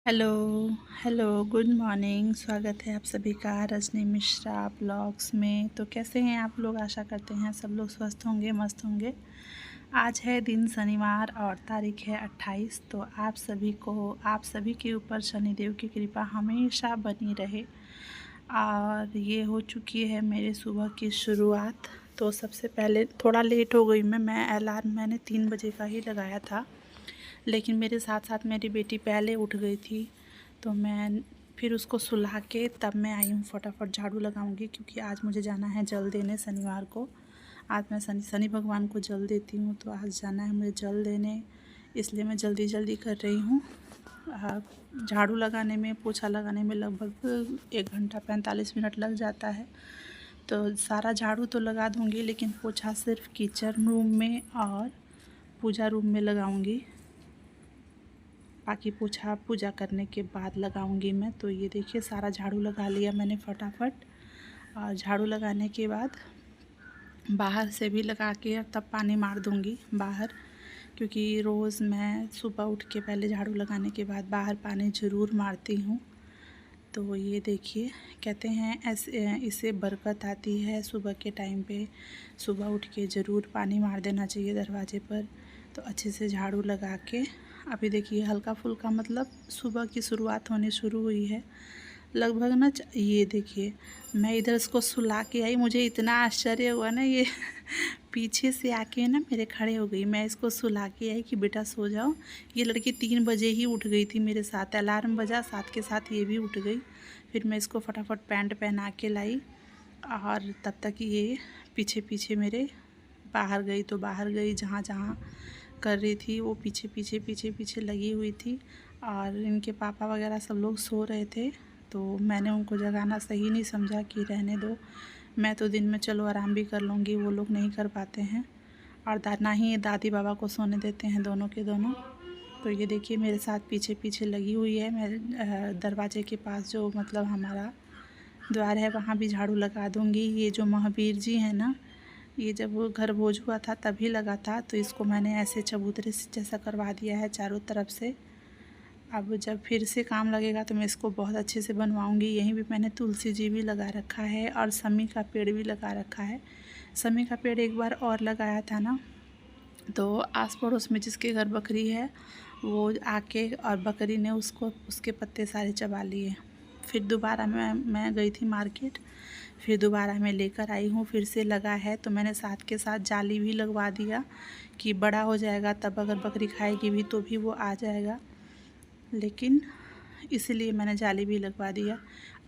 Hello hello good morning. स्वागत है आप सभी का रजनी मिश्रा ब्लॉग्स में। तो कैसे हैं आप लोग? आशा करते हैं सब लोग स्वस्थ होंगे, मस्त होंगे। आज है दिन शनिवार और तारीख है 28। तो आप सभी के ऊपर शनिदेव की कृपा हमेशा बनी रहे। और ये हो चुकी है मेरे सुबह की शुरुआत। तो सबसे पहले थोड़ा लेट हो गई मैं अलार्म मैंने 3 बजे का ही लगाया था, लेकिन मेरे साथ साथ मेरी बेटी पहले उठ गई थी। तो मैं फिर उसको सुला के तब मैं आई हूँ। फटाफट झाड़ू लगाऊंगी क्योंकि आज मुझे जाना है जल देने शनिवार को। आज मैं शनि भगवान को जल देती हूँ, तो आज जाना है मुझे जल देने, इसलिए मैं जल्दी जल्दी कर रही हूँ। झाड़ू लगाने में, पोछा लगाने में लगभग 1 घंटा 45 मिनट लग जाता है। तो सारा झाड़ू तो लगा दूँगी, लेकिन पोछा सिर्फ किचन रूम में और पूजा रूम में लगाऊंगी। बाकी पोछा पूजा करने के बाद लगाऊंगी मैं। तो ये देखिए सारा झाड़ू लगा लिया मैंने फटाफट। और झाड़ू लगाने के बाद बाहर से भी लगा के तब पानी मार दूंगी बाहर, क्योंकि रोज़ मैं सुबह उठ के पहले झाड़ू लगाने के बाद बाहर पानी ज़रूर मारती हूँ। तो ये देखिए, कहते हैं ऐसे इससे बरकत आती है। सुबह के टाइम पे सुबह उठ के ज़रूर पानी मार देना चाहिए दरवाजे पर। तो अच्छे से झाड़ू लगा के अभी देखिए हल्का फुल्का मतलब सुबह की शुरुआत होने शुरू हुई है लगभग ना। ये देखिए मैं इधर इसको सुला के आई, मुझे इतना आश्चर्य हुआ ना, ये पीछे से आके ना मेरे खड़े हो गई। मैं इसको सुला के आई कि बेटा सो जाओ। ये लड़की 3 बजे ही उठ गई थी मेरे साथ, अलार्म बजा साथ के साथ ये भी उठ गई। फिर मैं इसको फटाफट पैंट पहना के लाई और तब तक ये पीछे पीछे मेरे बाहर गई। तो बाहर गई, जहाँ जहाँ कर रही थी वो पीछे पीछे पीछे पीछे लगी हुई थी। और इनके पापा वगैरह सब लोग सो रहे थे, तो मैंने उनको जगाना सही नहीं समझा कि रहने दो, मैं तो दिन में चलो आराम भी कर लूँगी, वो लोग नहीं कर पाते हैं। और ना ही दादी बाबा को सोने देते हैं, दोनों के दोनों। तो ये देखिए मेरे साथ पीछे पीछे लगी हुई है। मैं दरवाजे के पास जो मतलब हमारा द्वार है वहाँ भी झाड़ू लगा दूँगी। ये जो महावीर जी हैं ना, ये जब वो घर भोज हुआ था तभी लगा था, तो इसको मैंने ऐसे चबूतरे से जैसा करवा दिया है चारों तरफ से। अब जब फिर से काम लगेगा तो मैं इसको बहुत अच्छे से बनवाऊंगी। यहीं भी मैंने तुलसी जी भी लगा रखा है और समी का पेड़ भी लगा रखा है। समी का पेड़ एक बार और लगाया था ना, तो आस पड़ोस में जिसके घर बकरी है वो आके और बकरी ने उसके पत्ते सारे चबा लिए। फिर दोबारा मैं गई थी मार्केट, फिर दोबारा मैं लेकर आई हूँ, फिर से लगा है। तो मैंने साथ के साथ जाली भी लगवा दिया कि बड़ा हो जाएगा तब अगर बकरी खाएगी भी तो भी वो आ जाएगा, लेकिन इसीलिए मैंने जाली भी लगवा दिया।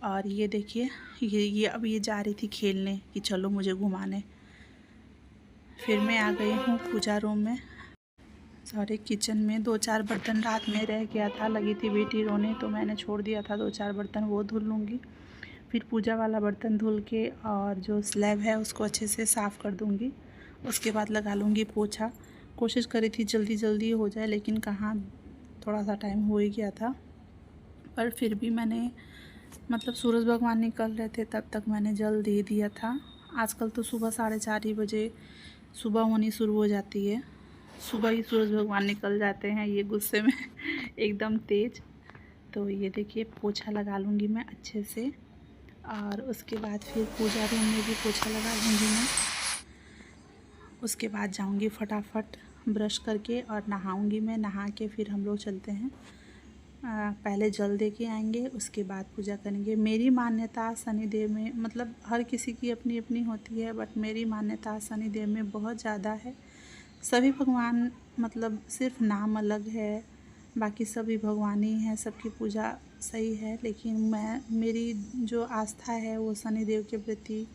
और ये देखिए ये अब ये जा रही थी खेलने कि चलो मुझे घुमाने। फिर मैं आ गई हूँ पूजा रूम में, सॉरी किचन में। 2-4 बर्तन रात में रह गया था, लगी थी बेटी रोने, तो मैंने छोड़ दिया था 2-4 बर्तन, वो धुल लूँगी। फिर पूजा वाला बर्तन धुल के और जो स्लैब है उसको अच्छे से साफ़ कर दूँगी। उसके बाद लगा लूँगी पोछा। कोशिश करी थी जल्दी जल्दी हो जाए, लेकिन कहाँ, थोड़ा सा टाइम हो ही गया था। पर फिर भी मैंने मतलब सूरज भगवान निकल रहे थे तब तक मैंने जल दे दिया था। आजकल तो सुबह 4:30 ही बजे सुबह होनी शुरू हो जाती है, सुबह ही सूरज भगवान निकल जाते हैं ये गुस्से में एकदम तेज़। तो ये देखिए पोछा लगा लूँगी मैं अच्छे से, और उसके बाद फिर पूजा रूम में भी पोछा लगा लूँगी मैं। उसके बाद जाऊँगी फटाफट ब्रश करके और नहाऊँगी मैं। नहा के फिर हम लोग चलते हैं, पहले जल दे के आएंगे, उसके बाद पूजा करेंगे। मेरी मान्यता शनिदेव में, मतलब हर किसी की अपनी अपनी होती है, बट मेरी मान्यता शनिदेव में बहुत ज़्यादा है। सभी भगवान मतलब सिर्फ नाम अलग है, बाकी सभी भगवान ही हैं, सबकी पूजा सही है। लेकिन मेरी जो आस्था है वो शनिदेव के प्रति,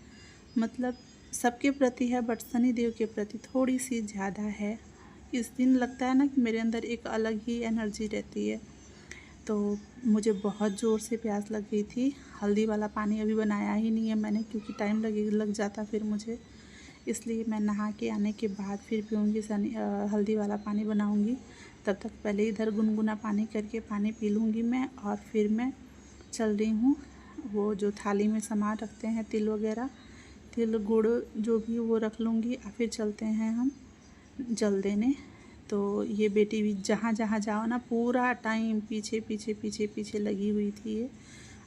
मतलब सबके प्रति है, बट शनिदेव के प्रति थोड़ी सी ज़्यादा है। इस दिन लगता है ना कि मेरे अंदर एक अलग ही एनर्जी रहती है। तो मुझे बहुत ज़ोर से प्यास लग गई थी। हल्दी वाला पानी अभी बनाया ही नहीं है मैंने, क्योंकि टाइम लग जाता फिर मुझे, इसलिए मैं नहा के आने के बाद फिर पीऊँगी हल्दी वाला पानी बनाऊँगी। तब तक पहले इधर गुनगुना पानी करके पानी पी लूँगी मैं, और फिर मैं चल रही हूँ वो जो थाली में सामान रखते हैं, तिल वगैरह, तिल गुड़ जो भी वो रख लूँगी, और फिर चलते हैं हम जल देने। तो ये बेटी भी जहाँ जहाँ जाओ ना पूरा टाइम पीछे पीछे पीछे पीछे लगी हुई थी ये।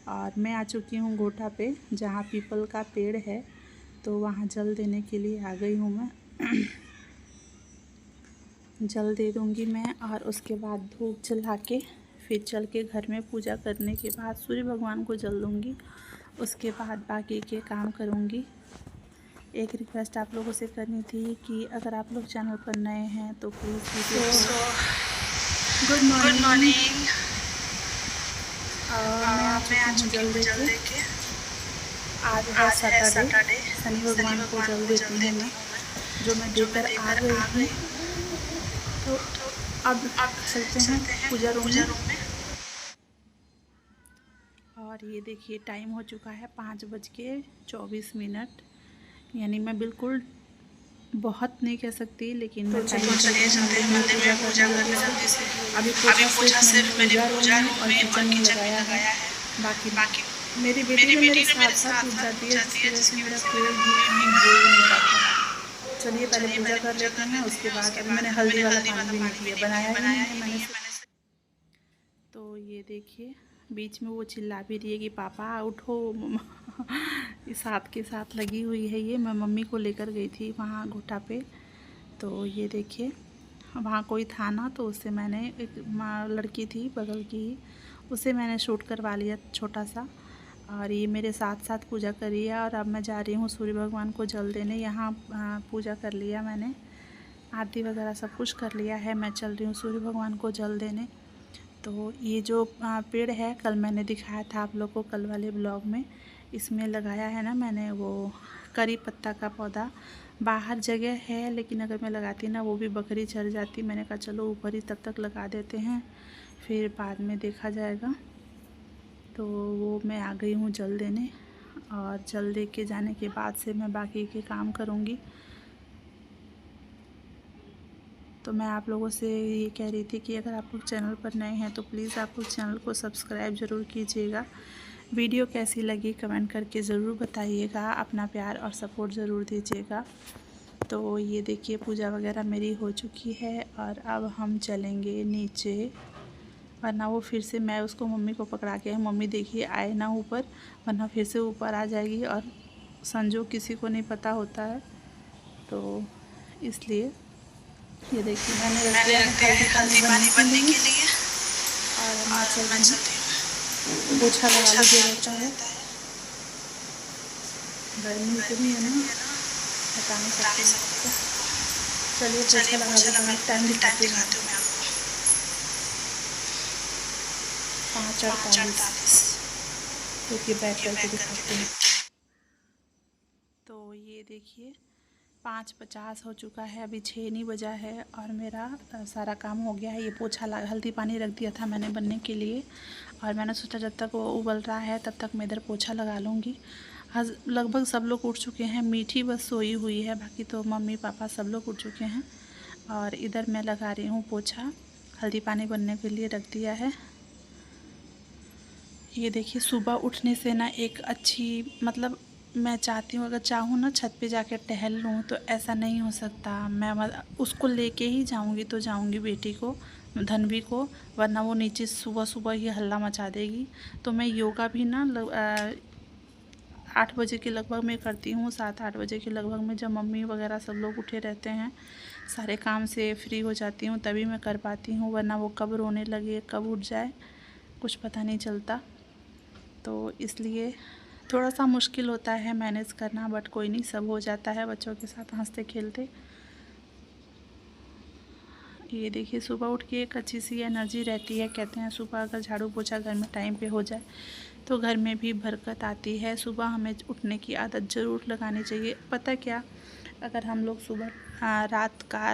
और मैं आ चुकी हूँ गोटा पे, जहाँ पीपल का पेड़ है, तो वहाँ जल देने के लिए आ गई हूँ मैं। जल दे दूँगी मैं और उसके बाद धूप जला के फिर चल के घर में पूजा करने के बाद सूर्य भगवान को जल दूँगी। उसके बाद बाकी के काम करूँगी। एक रिक्वेस्ट आप लोगों से करनी थी कि अगर आप लोग चैनल पर नए हैं तो प्लीज़ वीडियो गुड मॉर्निंग। मैं आ चुकी हूँ जल दे के। आज है सैटरडे, शनि भगवान को जल देती हूँ मैं, जो मैं देकर आ गई हूँ। तो अब चलते हैं पूजा रूम में। और ये देखिए टाइम हो चुका है 5:24, यानी मैं बिल्कुल बहुत नहीं कह सकती, लेकिन तो चलिए चलते हैं मंदिर में पूजा करने जल्दी से। अभी पूजा सिर्फ मैंने पूजा रूम में और किचन में लगाया है। बाकी मेरी बेटी मेरे साथ उठ जाती है, जिसकी वजह से मेरा कोई भी काम हो ही नहीं पाता। चलिए पहले पूजा कर लेते हैं, उसके बाद अभी मैंने हल्दी वाला पानी भी नहीं किया, बनाया ही नहीं है मैंने। तो ये देखिए बीच में वो चिल्ला भी रही है कि पापा उठो मम्मा। साथ के साथ लगी हुई है ये। मैं मम्मी को लेकर गई थी वहाँ गोटा पे, तो ये देखिए वहाँ कोई था ना, तो उससे मैंने एक लड़की थी बगल की, उसे मैंने शूट करवा लिया छोटा सा। और ये मेरे साथ साथ पूजा करी है। और अब मैं जा रही हूँ सूर्य भगवान को जल देने। यहाँ पूजा कर लिया मैंने, आरती वगैरह सब कुछ कर लिया है। मैं चल रही हूँ सूर्य भगवान को जल देने। तो ये जो पेड़ है कल मैंने दिखाया था आप लोग को कल वाले ब्लॉग में, इसमें लगाया है ना मैंने वो करी पत्ता का पौधा। बाहर जगह है लेकिन अगर मैं लगाती ना वो भी बकरी चढ़ जाती। मैंने कहा चलो ऊपर ही तब तक लगा देते हैं, फिर बाद में देखा जाएगा। तो वो मैं आ गई हूँ जल देने, और जल दे के जाने के बाद से मैं बाकी के काम करूँगी। तो मैं आप लोगों से ये कह रही थी कि अगर आप लोग चैनल पर नए हैं तो प्लीज़ आप लोग चैनल को सब्सक्राइब ज़रूर कीजिएगा। वीडियो कैसी लगी कमेंट करके ज़रूर बताइएगा, अपना प्यार और सपोर्ट ज़रूर दीजिएगा। तो ये देखिए पूजा वगैरह मेरी हो चुकी है और अब हम चलेंगे नीचे, वरना वो फिर से मैं उसको मम्मी को पकड़ा के, मम्मी देखिए आए ना ऊपर, वरना फिर से ऊपर आ जाएगी। और संजोग किसी को नहीं पता होता है, तो इसलिए ये देखिए मैंने रख दिया है हल्दी पानी बनने के लिए। और मैं चलती हूँ, पोछा लगा रहता है। गर्मी इतनी है ना, बता नहीं सकते। चलिए पोछा लगा देते, टाइम दिखाती हूँ मैं आपको। 5:48 क्योंकि बैक करके दिखाते हैं। तो ये देखिए 5:50 हो चुका है, अभी 6 नहीं बजा है और मेरा सारा काम हो गया है। ये पोछा हल्दी पानी रख दिया था मैंने बनने के लिए, और मैंने सोचा जब तक वो उबल रहा है तब तक मैं इधर पोछा लगा लूँगी। लगभग सब लोग उठ चुके हैं, मीठी बस सोई हुई है, बाकी तो मम्मी पापा सब लोग उठ चुके हैं। और इधर मैं लगा रही हूँ पोछा, हल्दी पानी बनने के लिए रख दिया है। ये देखिए सुबह उठने से ना एक अच्छी, मतलब मैं चाहती हूँ अगर चाहूँ ना छत पे जाकर टहल लूँ, तो ऐसा नहीं हो सकता। मैं उसको लेके ही जाऊँगी तो जाऊँगी बेटी को, धनवी को, वरना वो नीचे सुबह सुबह ही हल्ला मचा देगी। तो मैं योगा भी ना 8 बजे के लगभग में करती हूँ, 7-8 बजे के लगभग में, जब मम्मी वगैरह सब लोग उठे रहते हैं, सारे काम से फ्री हो जाती हूँ तभी मैं कर पाती हूँ, वरना वो कब रोने लगे कब उठ जाए कुछ पता नहीं चलता। तो इसलिए थोड़ा सा मुश्किल होता है मैनेज करना, बट कोई नहीं, सब हो जाता है बच्चों के साथ हंसते खेलते। ये देखिए सुबह उठ के एक अच्छी सी एनर्जी रहती है। कहते हैं सुबह अगर झाड़ू पोछा घर में टाइम पे हो जाए तो घर में भी बरकत आती है। सुबह हमें उठने की आदत ज़रूर लगानी चाहिए। पता क्या, अगर हम लोग सुबह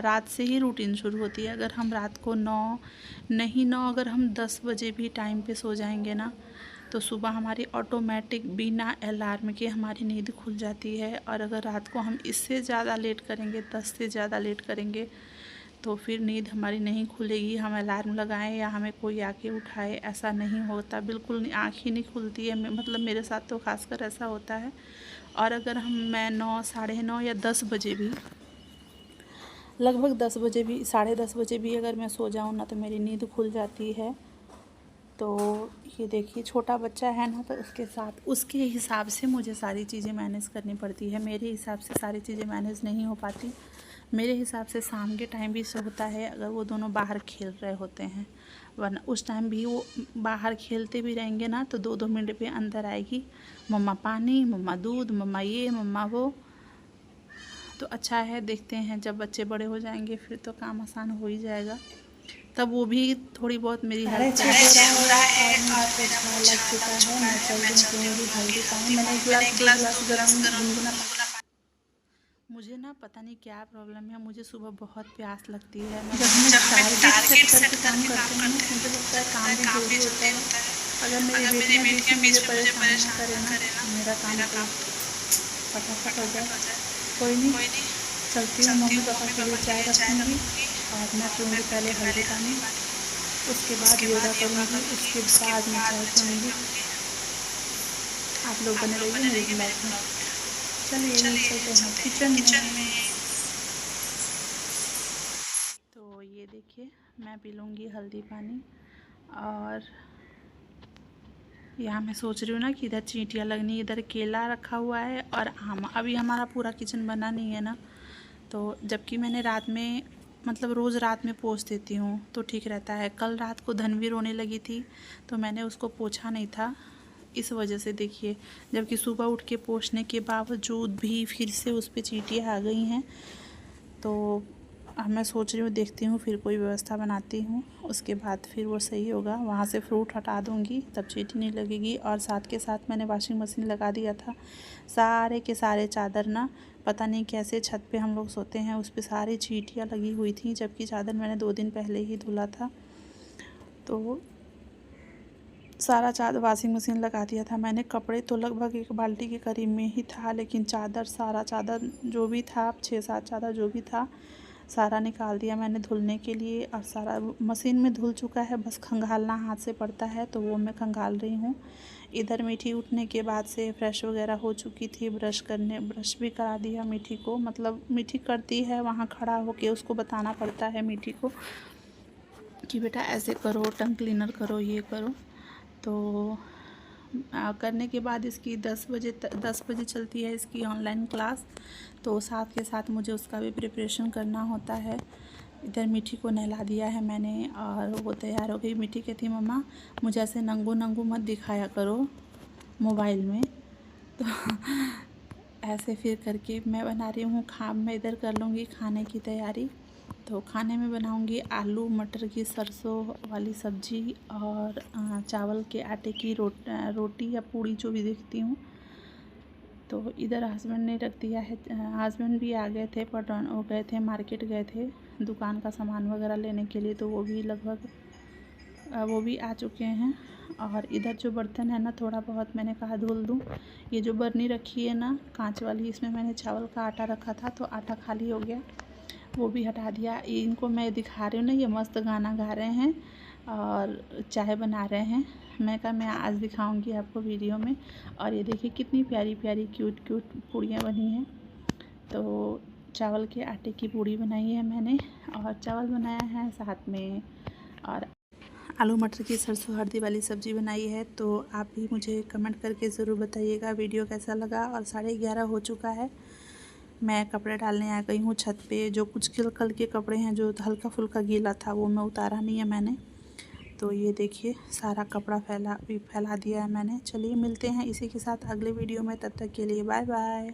रात से ही रूटीन शुरू होती है। अगर हम रात को 9 अगर हम 10 बजे भी टाइम पे सो जाएंगे ना, तो सुबह हमारी ऑटोमेटिक बिना अलार्म के हमारी नींद खुल जाती है। और अगर रात को हम इससे ज़्यादा लेट करेंगे, 10 से ज़्यादा लेट करेंगे, तो फिर नींद हमारी नहीं खुलेगी। हम अलार्म लगाएं या हमें कोई आके उठाए, ऐसा नहीं होता, बिल्कुल आँख ही नहीं खुलती है। मतलब मेरे साथ तो खासकर ऐसा होता है। और अगर मैं 9, 9:30 या 10 बजे भी लगभग 10 बजे भी, 10:30 बजे भी अगर मैं सो जाऊँ ना तो मेरी नींद खुल जाती है। तो ये देखिए छोटा बच्चा है ना, तो उसके साथ उसके हिसाब से मुझे सारी चीज़ें मैनेज करनी पड़ती है। मेरे हिसाब से सारी चीज़ें मैनेज नहीं हो पाती। मेरे हिसाब से शाम के टाइम भी सो होता है अगर वो दोनों बाहर खेल रहे होते हैं, वरना उस टाइम भी वो बाहर खेलते भी रहेंगे ना तो 2-2 मिनट पे अंदर आएगी, मम्मा पानी, मम्मा दूध, मम्मा ये, मम्मा वो। तो अच्छा है, देखते हैं जब बच्चे बड़े हो जाएंगे फिर तो काम आसान हो ही जाएगा, तब वो भी थोड़ी बहुत मेरी हेल्प हो रहा है। और मेरा पोछा लग चुका है, मैं चल रही हूँ हल्दी पानी। मैंने एक गिलास 2 गिलास गरम गुनगुना। मुझे ना पता नहीं क्या प्रॉब्लम है, मुझे सुबह बहुत प्यास लगती है। जब हमें टारगेट सेट करके काम करते हैं मुझे लगता है काम भी जल्दी होता है। अगर मेरी बेटियाँ बीच में मुझे परेशान ना करे ना, मेरा काम फटाफट हो जाए। कोई नहीं, चलती हूँ मम्मी पापा के लिए चाय रखूँगी और मैं पीऊँगी पहले हल्दी पानी, उसके बाद योगा करूँगी, उसके बाद मैं चाय पीऊँगी। आप लोग बने रहिए मेरे ब्लॉग में। चलिए चलते हैं किचन में। तो ये देखिए मैं पी लूँगी हल्दी पानी, और यहाँ मैं सोच रही हूँ ना कि इधर चींटियाँ लगनी, इधर केला रखा हुआ है और आम। अभी हमारा पूरा किचन बना नहीं है ना, तो जबकि मैंने रात में मतलब रोज़ रात में पोंछ देती हूँ तो ठीक रहता है। कल रात को धनवी रोने लगी थी तो मैंने उसको पोंछा नहीं था, इस वजह से देखिए, जबकि सुबह उठ के पोंछने के बावजूद भी फिर से उस पर चींटियाँ आ गई हैं। तो अब मैं सोच रही हूँ, देखती हूँ फिर कोई व्यवस्था बनाती हूँ, उसके बाद फिर वो सही होगा। वहाँ से फ्रूट हटा दूँगी तब चींटी नहीं लगेगी। और साथ के साथ मैंने वॉशिंग मशीन लगा दिया था, सारे के सारे चादर ना, पता नहीं कैसे छत पे हम लोग सोते हैं उस पर सारी चींटियाँ लगी हुई थी, जबकि चादर मैंने 2 दिन पहले ही धुला था। तो सारा चादर वॉशिंग मशीन लगा दिया था मैंने। कपड़े तो लगभग 1 बाल्टी के करीब में ही था, लेकिन चादर, सारा चादर जो भी था, 6-7 चादर जो भी था, सारा निकाल दिया मैंने धुलने के लिए। और सारा मशीन में धुल चुका है, बस खंगालना हाथ से पड़ता है, तो वो मैं खंगाल रही हूँ। इधर मीठी उठने के बाद से फ्रेश वगैरह हो चुकी थी, ब्रश भी करा दिया मीठी को। मतलब मीठी करती है वहाँ खड़ा होके, उसको बताना पड़ता है मीठी को कि बेटा ऐसे करो, टंग क्लीनर करो, ये करो। तो करने के बाद इसकी 10 बजे चलती है इसकी ऑनलाइन क्लास, तो साथ के साथ मुझे उसका भी प्रिपरेशन करना होता है। इधर मीठी को नहला दिया है मैंने और वो तैयार हो गई। मीठी कहती मम्मा मुझे ऐसे नंगू नंगू मत दिखाया करो मोबाइल में। तो ऐसे फिर करके मैं बना रही हूँ मैं इधर कर लूँगी खाने की तैयारी। तो खाने में बनाऊंगी आलू मटर की सरसों वाली सब्ज़ी और चावल के आटे की रोटी या पूड़ी जो भी देखती हूँ। तो इधर हस्बैंड ने रख दिया है, हस्बैंड भी आ गए थे, वो गए थे मार्केट, गए थे दुकान का सामान वगैरह लेने के लिए, तो वो भी लगभग वो भी आ चुके हैं। और इधर जो बर्तन है ना, थोड़ा बहुत मैंने कहा धुल दूँ। ये जो बर्नी रखी है ना कांच वाली, इसमें मैंने चावल का आटा रखा था तो आटा खाली हो गया, वो भी हटा दिया। इनको मैं दिखा रही हूँ ना, ये मस्त गाना गा रहे हैं और चाय बना रहे हैं। मैं कहा मैं आज दिखाऊंगी आपको वीडियो में। और ये देखिए कितनी प्यारी प्यारी क्यूट क्यूट पूड़ियाँ बनी हैं। तो चावल के आटे की पूड़ी बनाई है मैंने, और चावल बनाया है साथ में, और आलू मटर की सरसों हल्दी वाली सब्ज़ी बनाई है। तो आप भी मुझे कमेंट करके ज़रूर बताइएगा वीडियो कैसा लगा। और 11:30 हो चुका है, मैं कपड़े डालने आ गई हूँ छत पे। जो कुछ कल के कपड़े हैं जो हल्का फुल्का गीला था वो मैं उतारा नहीं है मैंने। तो ये देखिए सारा कपड़ा फैला दिया है मैंने। चलिए मिलते हैं इसी के साथ अगले वीडियो में, तब तक के लिए बाय बाय।